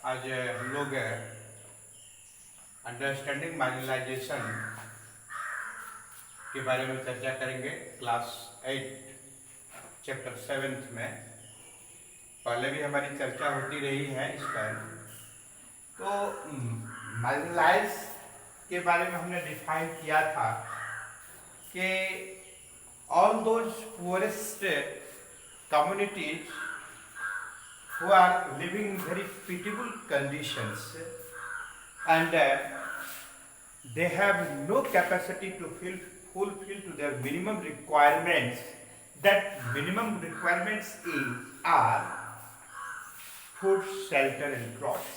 आज हम लोग अंडरस्टैंडिंग मार्जिनलाइजेशन के बारे में चर्चा करेंगे। क्लास 8 चैप्टर 7 में पहले भी हमारी चर्चा होती रही है इस पर। तो मार्जिनलाइज के बारे में हमने डिफाइन किया था कि all those poorest communities who are living in very pitiable conditions and they have no capacity to fulfill to their minimum requirements. That minimum requirements are food, shelter and crops.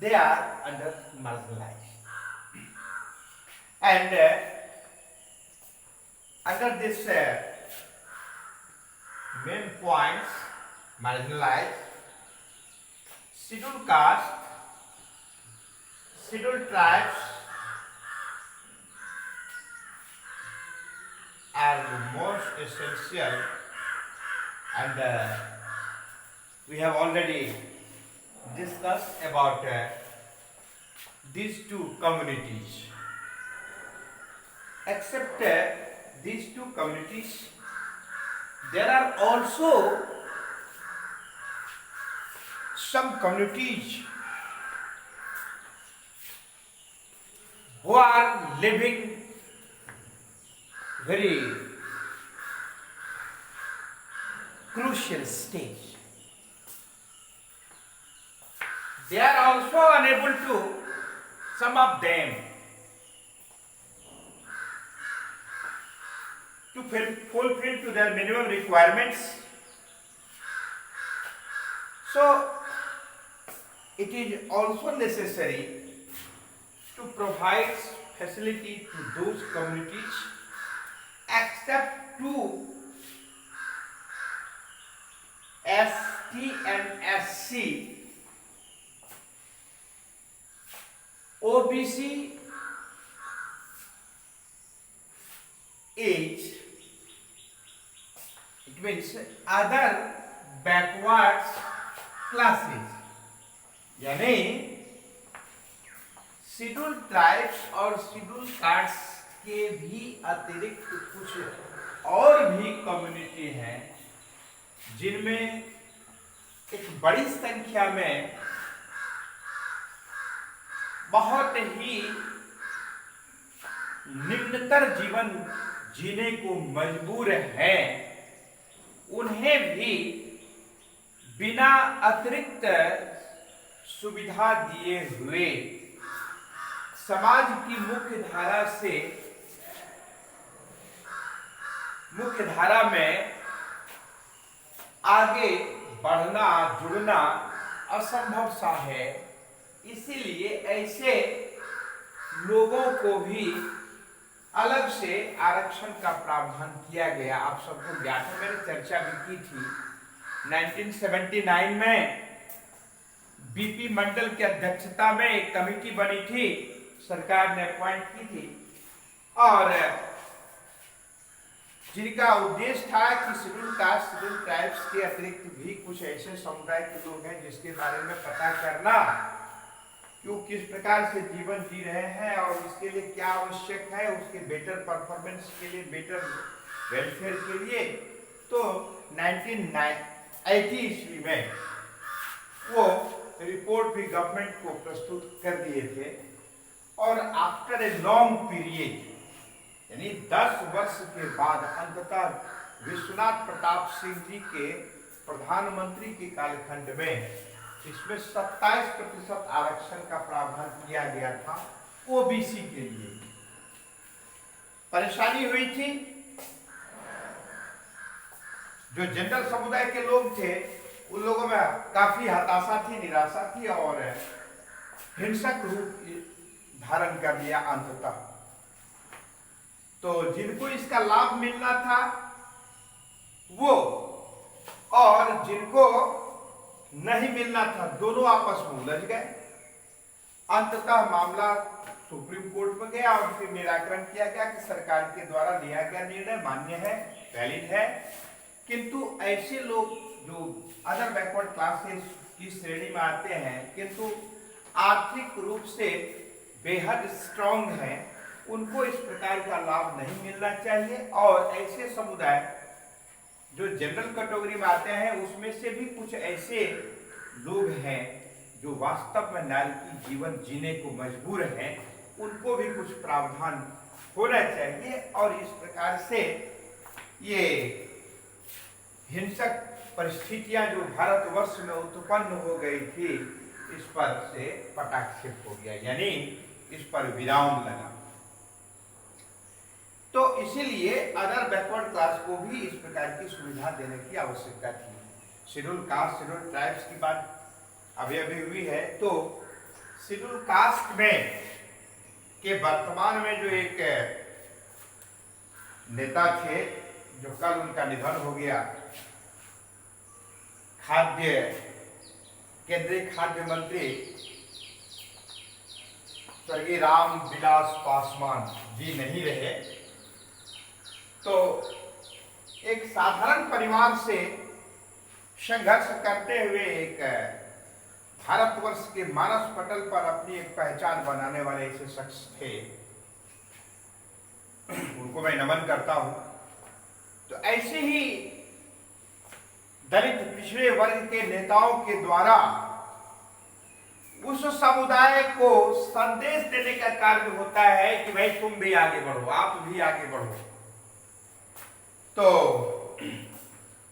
They are under marginalized and under this main points: marginalized, scheduled caste, scheduled tribes are the most essential, and we have already discussed about these two communities. Except these two communities, there are also some communities who are living very crucial stage. They are also unable to, some of them, to fulfill to their minimum requirements. So it is also necessary to provide facility to those communities except to ST and SC, OBC age, it means other backward classes, यानी schedule tribes और schedule caste के भी अतिरिक्त कुछ और भी community हैं जिनमें एक बड़ी संख्या में बहुत ही निम्नतर जीवन जीने को मजबूर हैं। उन्हें भी बिना अतिरिक्त सुविधा दिए हुए समाज की मुख्य धारा में आगे बढ़ना, जुड़ना असंभव सा है। इसीलिए ऐसे लोगों को भी अलग से आरक्षण का प्रावधान किया गया। आप सबको ज्ञात है, मैंने चर्चा भी की थी। 1979 में बीपी मंडल की अध्यक्षता में एक कमेटी बनी थी, सरकार ने अपॉइंट की थी, और जिनका उद्देश्य था कि शेड्यूल कास्ट, शेड्यूल ट्राइब्स के अतिरिक्त भी कुछ ऐसे समुदाय के लोग हैं जिसके बारे में पता करना कि वो किस प्रकार से जीवन जी रहे हैं और इसके लिए क्या आवश्यक है, उसके बेटर परफॉर्मेंस के लिए, बेटर वेलफेयर के लिए। तो 1980 ईस्वी में वो रिपोर्ट भी गवर्नमेंट को प्रस्तुत कर दिए थे, और आफ्टर ए लॉन्ग पीरियड, यानी 10 वर्ष के बाद अंततः विश्वनाथ प्रताप सिंह जी के प्रधानमंत्री के कालखंड में इसमें 27% आरक्षण का प्रावधान किया गया था ओबीसी के लिए। परेशानी हुई थी, जो जनरल समुदाय के लोग थे उन लोगों में काफी हताशा थी, निराशा थी, और हिंसक रूप धारण कर लिया अंततः। तो जिनको इसका लाभ मिलना था वो, और जिनको नहीं मिलना था, दोनों आपस में उलझ गए। अंततः मामला सुप्रीम कोर्ट में गया और फिर निराकरण किया गया कि सरकार के द्वारा लिया गया निर्णय मान्य है, वैलिड है, किंतु ऐसे लोग जो अदर बैकवर्ड क्लासेस की श्रेणी में आते हैं किंतु आर्थिक रूप से बेहद स्ट्रांग हैं, उनको इस प्रकार का लाभ नहीं मिलना चाहिए। और ऐसे समुदाय जो जनरल कैटेगरी में आते हैं उसमें से भी कुछ ऐसे लोग हैं जो वास्तव में नारी की जीवन जीने को मजबूर हैं, उनको भी कुछ प्रावधान होना चाहिए। और इस प्रकार से ये हिंसक परिस्थितियां जो भारतवर्ष में उत्पन्न हो गई थी इस पर से पटाक्षेप हो गया, यानी इस पर विराम लगा। तो इसीलिए अदर बैकवर्ड क्लास को भी इस प्रकार की सुविधा देने की आवश्यकता थी। शेड्यूल कास्ट शेड्यूल ट्राइब्स की बात अभी अभी हुई है, तो शेड्यूल कास्ट में के वर्तमान में जो एक नेता थे जो कल उनका निधन हो गया, केंद्रीय खाद्य मंत्री स्वर्गीय रामविलास पासवान जी नहीं रहे। तो एक साधारण परिवार से संघर्ष करते हुए एक भारतवर्ष के मानस पटल पर अपनी एक पहचान बनाने वाले ऐसे शख्स थे, उनको मैं नमन करता हूं। तो ऐसे ही दलित पिछड़े वर्ग के नेताओं के द्वारा उस समुदाय को संदेश देने का कार्य होता है कि भाई तुम भी आगे बढ़ो, आप भी आगे बढ़ो। तो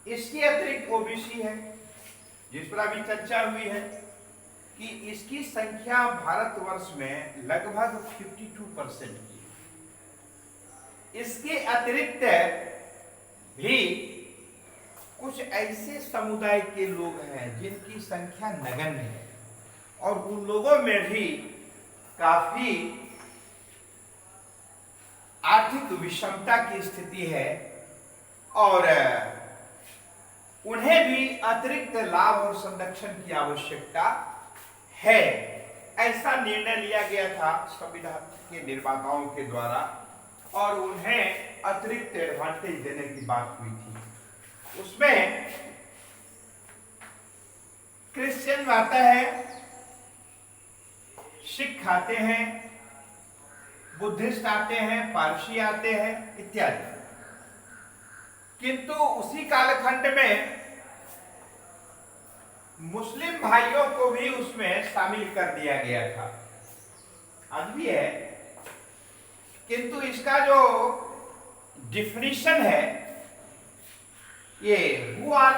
इसके अतिरिक्त ओबीसी है जिस पर अभी चर्चा हुई है कि इसकी संख्या भारतवर्ष में लगभग 52% की है। इसके अतिरिक्त भी कुछ ऐसे समुदाय के लोग हैं जिनकी संख्या नगण्य है और उन लोगों में भी काफी आर्थिक विषमता की स्थिति है और उन्हें भी अतिरिक्त लाभ और संरक्षण की आवश्यकता है। ऐसा निर्णय लिया गया था संविधान के निर्माताओं के द्वारा और उन्हें अतिरिक्त एडवांटेज देने की बात हुई थी। उसमें क्रिश्चियन आता है, सिख आते हैं, बुद्धिस्ट आते हैं, पारसी आते हैं इत्यादि। किंतु उसी कालखंड में मुस्लिम भाइयों को भी उसमें शामिल कर दिया गया था, आज भी है। किंतु इसका जो डिफिनीशन है ये हु आर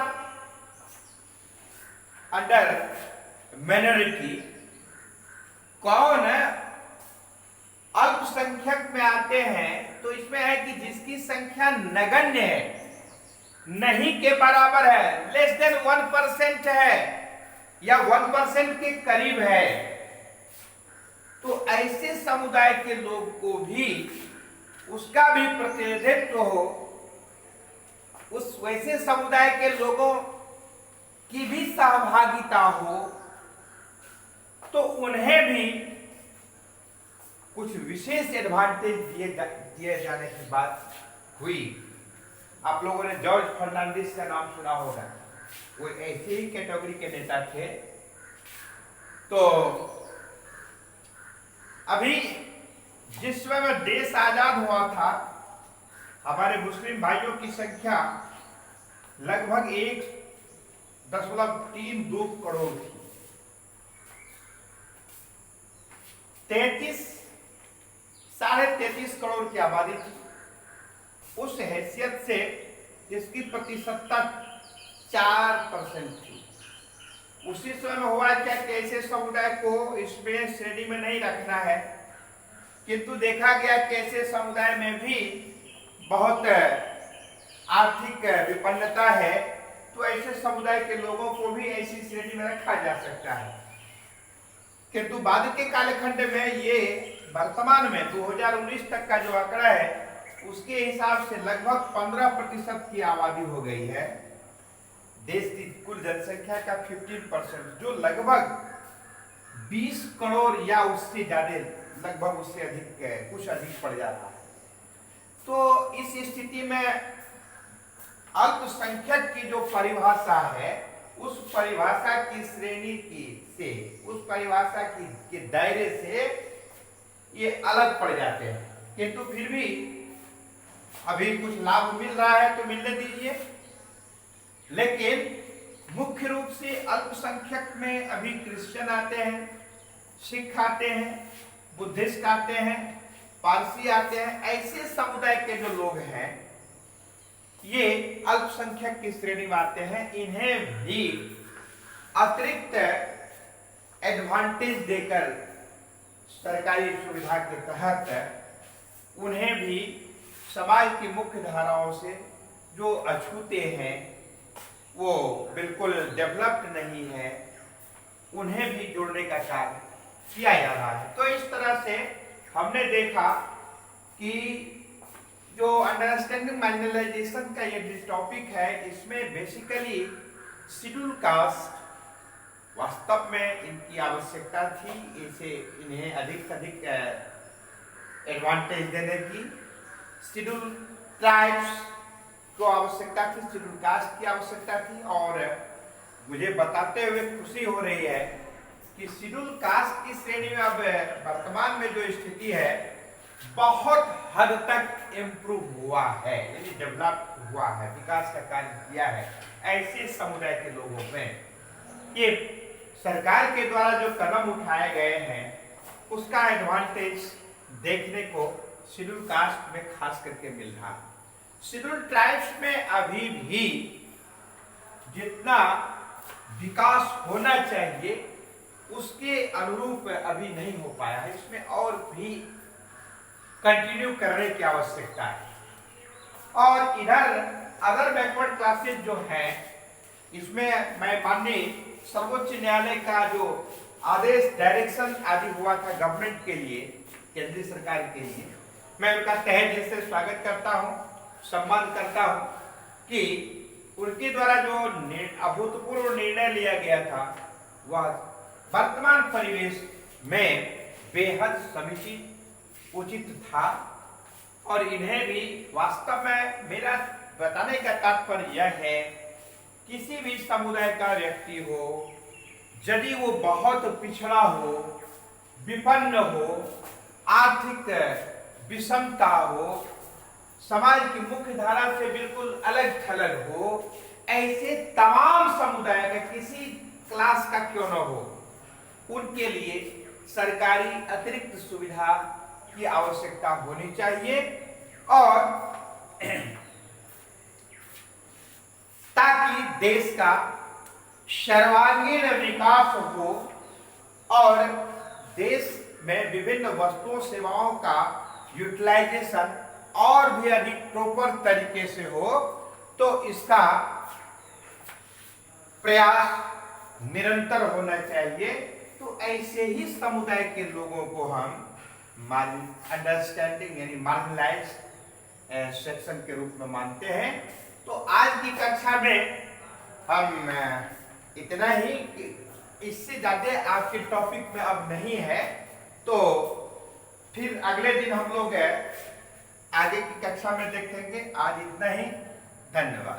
अंडर माइनॉरिटी, कौन अल्पसंख्यक में आते हैं, तो इसमें है कि जिसकी संख्या नगण्य है, नहीं के बराबर है, लेस देन 1% है या 1% के करीब है, तो ऐसे समुदाय के लोग को भी उसका भी प्रतिनिधित्व हो, उस वैसे समुदाय के लोगों की भी सहभागिता हो, तो उन्हें भी कुछ विशेष एडवांटेज दिए जाने की बात हुई। आप लोगों ने जॉर्ज फर्नांडिस का नाम सुना होगा, वो ऐसे ही कैटेगरी के नेता थे। तो अभी जिस समय में देश आजाद हुआ था, हमारे मुस्लिम भाइयों की संख्या लगभग 1.32 करोड़ थी। 33 करोड़ की आबादी थी। उस हैसियत से इसकी प्रतिशतता 4% थी। उसी समय में हुआ क्या कि ऐसे समुदाय को इसमें श्रेणी में नहीं रखना है, किंतु देखा गया कि ऐसे समुदाय में भी बहुत आर्थिक विपन्नता है, तो ऐसे समुदाय के लोगों को भी ऐसी श्रेणी में रखा जा सकता है। किंतु बाद के कालखंड में ये वर्तमान में 2019 तक का जो आंकड़ा है उसके हिसाब से लगभग 15% की आबादी हो गई है। देश की कुल जनसंख्या का 15%, जो लगभग 20 करोड़ या उससे ज्यादा, लगभग उससे अधिक, कुछ अधिक पड़ जाता है। तो इस स्थिति में अल्पसंख्यक की जो परिभाषा है उस परिभाषा की श्रेणी की से उस परिभाषा के दायरे से ये अलग पड़ जाते हैं, किंतु फिर भी अभी कुछ लाभ मिल रहा है तो मिलने दीजिए। लेकिन मुख्य रूप से अल्पसंख्यक में अभी क्रिश्चियन आते हैं, सिख आते हैं, बुद्धिस्ट आते हैं, पारसी आते हैं। ऐसे समुदाय के जो लोग हैं ये अल्पसंख्यक की श्रेणी में आते हैं। इन्हें भी अतिरिक्त एडवांटेज देकर सरकारी सुविधा के तहत उन्हें भी समाज की मुख्य धाराओं से जो अछूते हैं, वो बिल्कुल डेवलप्ड नहीं है, उन्हें भी जोड़ने का कार्य किया जा रहा है। तो इस तरह से हमने देखा कि जो अंडरस्टैंडिंग मार्जिनलाइजेशन का ये टॉपिक है, इसमें बेसिकली शेड्यूल कास्ट वास्तव में इनकी आवश्यकता थी, इसे इन्हें अधिक से अधिक एडवांटेज देने की। शेड्यूल ट्राइब्स को आवश्यकता थी, शेड्यूल कास्ट की आवश्यकता थी। और मुझे बताते हुए खुशी हो रही है कि शेड्यूल कास्ट की श्रेणी में अब वर्तमान में जो स्थिति है बहुत हद तक इम्प्रूव हुआ है, यानी डेवलप हुआ है, विकास का कार्य किया है। ऐसे समुदाय के लोगों में ये सरकार के द्वारा जो कदम उठाए गए हैं उसका एडवांटेज देखने को शेड्यूल कास्ट में खास करके मिल रहा है। शेड्यूल ट्राइब्स में अभी भी जितना विकास होना चाहिए उसके अनुरूप अभी नहीं हो पाया है, इसमें और भी कंटिन्यू करने की आवश्यकता है। और इधर अदर बैकवर्ड क्लासेस जो हैं, इसमें मैं माननीय सर्वोच्च न्यायालय का जो आदेश डायरेक्शन आदि हुआ था गवर्नमेंट के लिए, केंद्रीय सरकार के लिए, मैं उनका तहे दिल से स्वागत करता हूं, सम्मान करता हूं कि उनके द्वारा जो अभूतपूर्व निर्णय लिया गया था वह वर्तमान परिवेश में बेहद समुचित उचित था। और इन्हें भी वास्तव में मेरा बताने का तात्पर्य यह है, किसी भी समुदाय का व्यक्ति हो, यदि वो बहुत पिछड़ा हो, विपन्न हो, आर्थिक विषमता हो, समाज की मुख्य धारा से बिल्कुल अलग थलग हो, ऐसे तमाम समुदाय का किसी क्लास का क्यों न हो, उनके लिए सरकारी अतिरिक्त सुविधा की आवश्यकता होनी चाहिए। और ताकि देश का सर्वांगीण विकास हो और देश में विभिन्न वस्तुओं सेवाओं का यूटिलाइजेशन और भी अधिक प्रॉपर तरीके से हो, तो इसका प्रयास निरंतर होना चाहिए। तो ऐसे ही समुदाय के लोगों को हम अंडरस्टैंडिंग यानी मार्जिनलाइज्ड सेक्शन के रूप में मानते हैं। तो आज की कक्षा में हम इतना ही, इससे ज्यादा आपके टॉपिक में अब नहीं है, तो फिर अगले दिन हम लोग आगे की कक्षा में देखेंगे। आज इतना ही, धन्यवाद।